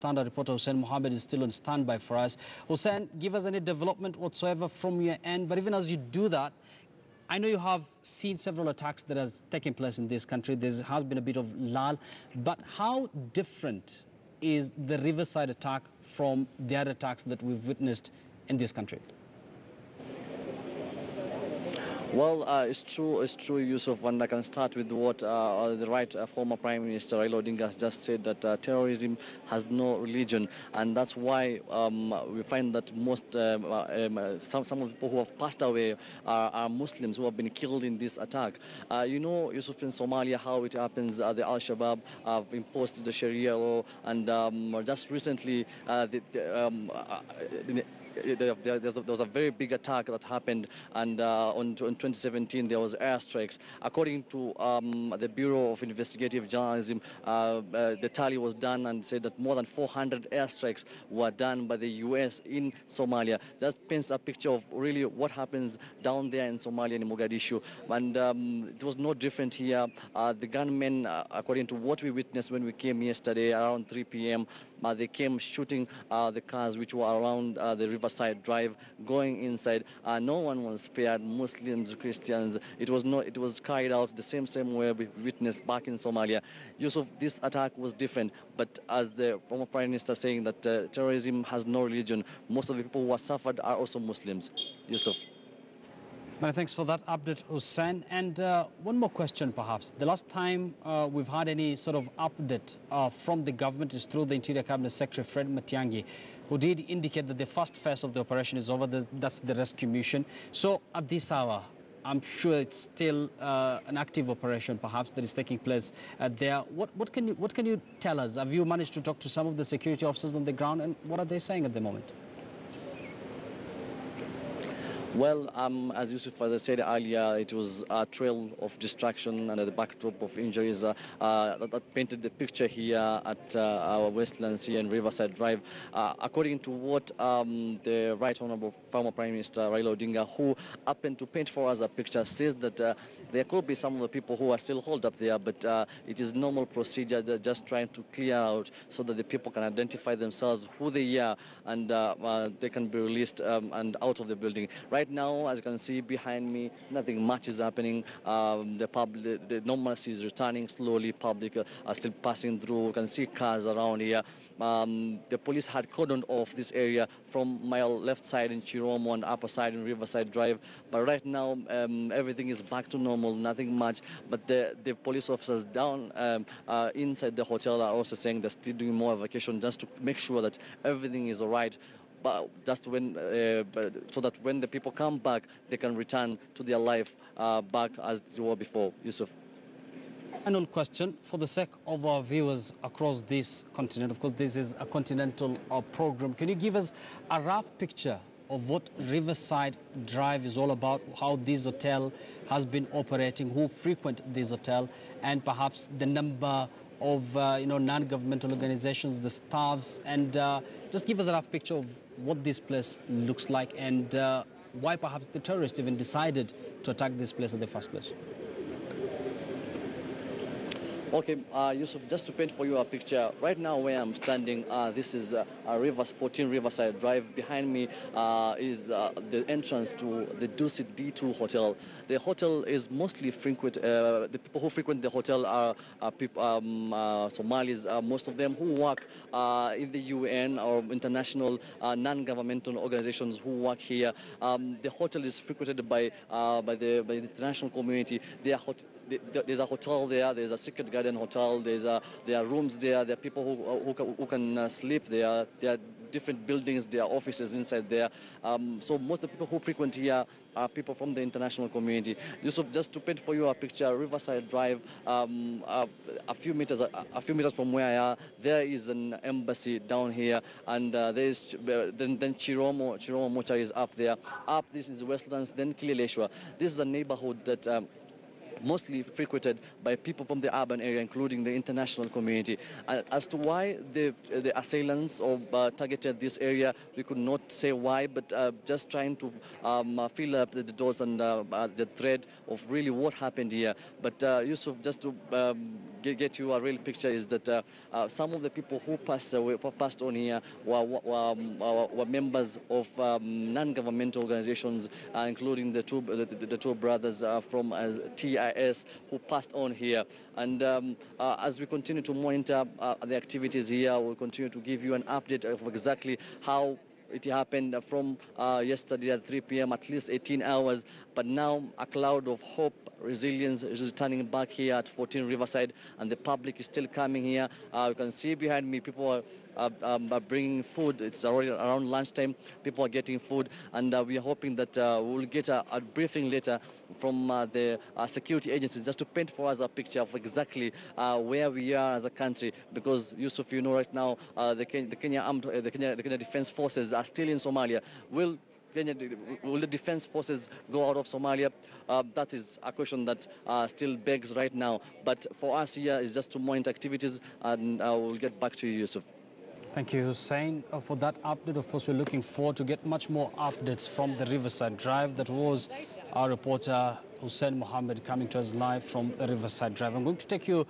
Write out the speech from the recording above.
Standard reporter Hussein Mohammed is still on standby for us. Hussein, give us any development whatsoever from your end. But even as you do that, I know you have seen several attacks that has taken place in this country. There has been a bit of lull. But how different is the Riverside attack from the other attacks that we've witnessed in this country? Well, it's true, Yusuf, and I can start with what the former Prime Minister Raila Odinga has just said, that terrorism has no religion, and that's why we find that most, some of the people who have passed away are Muslims who have been killed in this attack. You know, Yusuf, in Somalia, how it happens, the Al-Shabaab have imposed the Sharia law, and just recently, there was a very big attack that happened, and on 2017 there was airstrikes. According to the Bureau of Investigative Journalism, the tally was done and said that more than 400 airstrikes were done by the US in Somalia. That paints a picture of really what happens down there in Somalia, in Mogadishu. And it was no different here. The gunmen, according to what we witnessed when we came yesterday around 3 p.m., they came shooting the cars which were around the Riverside Drive, going inside. No one was spared, Muslims, Christians. It was carried out the same way we witnessed back in Somalia. Yusuf, this attack was different, but as the former Prime Minister saying that terrorism has no religion, most of the people who have suffered are also Muslims. Yusuf. Many thanks for that update, Hussein. And one more question, perhaps. The last time we've had any sort of update from the government is through the Interior Cabinet Secretary, Fred Matiang'i, who did indicate that the first phase of the operation is over. That's the rescue mission. So at this hour, I'm sure it's still an active operation, perhaps, that is taking place there. What can you tell us? Have you managed to talk to some of the security officers on the ground, and what are they saying at the moment? Well, as Yusuf, as I said earlier, it was a trail of destruction and the backdrop of injuries that painted the picture here at our Westlands here in Riverside Drive. According to what the Right Honourable former Prime Minister Raila Odinga, who happened to paint for us a picture, says that there could be some of the people who are still holed up there, but it is normal procedure. They're just trying to clear out so that the people can identify themselves, who they are, and they can be released and out of the building. Right now, as you can see behind me, nothing much is happening. The normalcy is returning slowly. Public are still passing through. You can see cars around here. The police had cordoned off this area from my left side in Chiromo and upper side in Riverside Drive. But right now, everything is back to normal, nothing much. But the police officers down inside the hotel are also saying they're still doing more evacuation just to make sure that everything is all right. But just when, so that when the people come back, they can return to their life back as they were before. Yusuf. Final question for the sake of our viewers across this continent. Of course, this is a continental program. Can you give us a rough picture of what Riverside Drive is all about, how this hotel has been operating, who frequent this hotel, and perhaps the number of non-governmental organizations, the staffs, and just give us a rough picture of what this place looks like and why perhaps the terrorists even decided to attack this place in the first place. Okay, Yusuf, just to paint for you a picture, right now where I'm standing, this is 14 Riverside Drive. Behind me is the entrance to the Dusit D2 Hotel. The hotel is mostly frequent, the people who frequent the hotel are people, Somalis, most of them who work in the UN or international non-governmental organizations who work here. The hotel is frequented by the international community. There's a hotel there, there's a secret garden hotel, there are rooms there are people who can sleep there. There are different buildings, there are offices inside there. So most of the people who frequent here are people from the international community. Yusuf, just to paint for you a picture, Riverside Drive, a few meters from where I am, there is an embassy down here, and there is then Chiromo Mochari is up there. Up, this is Westlands, then Kileleshwa. This is a neighborhood that mostly frequented by people from the urban area, including the international community. As to why the assailants targeted this area, we could not say why, but just trying to fill up the doors and the thread of really what happened here. But Yusuf, just to get you a real picture is that some of the people who passed on here were members of non-governmental organizations, including the two brothers from TIS who passed on here. And as we continue to monitor the activities here, we'll continue to give you an update of exactly how it happened from yesterday at 3 p.m., at least 18 hours. But now a cloud of hope, resilience is returning back here at 14 Riverside, and the public is still coming here. You can see behind me people are bringing food. It's already around lunchtime. People are getting food, and we are hoping that we'll get a briefing later from the security agencies just to paint for us a picture of exactly where we are as a country. Because Yusuf, you know, right now the Kenya Defense Forces are still in Somalia. Will the defense forces go out of Somalia? That is a question that still begs right now. But for us here is just to monitor activities, and we'll get back to you, Yusuf. Thank you, Hussein, for that update. Of course, we're looking forward to get much more updates from the Riverside Drive. That was our reporter Hussein Mohammed coming to us live from the Riverside Drive. I'm going to take you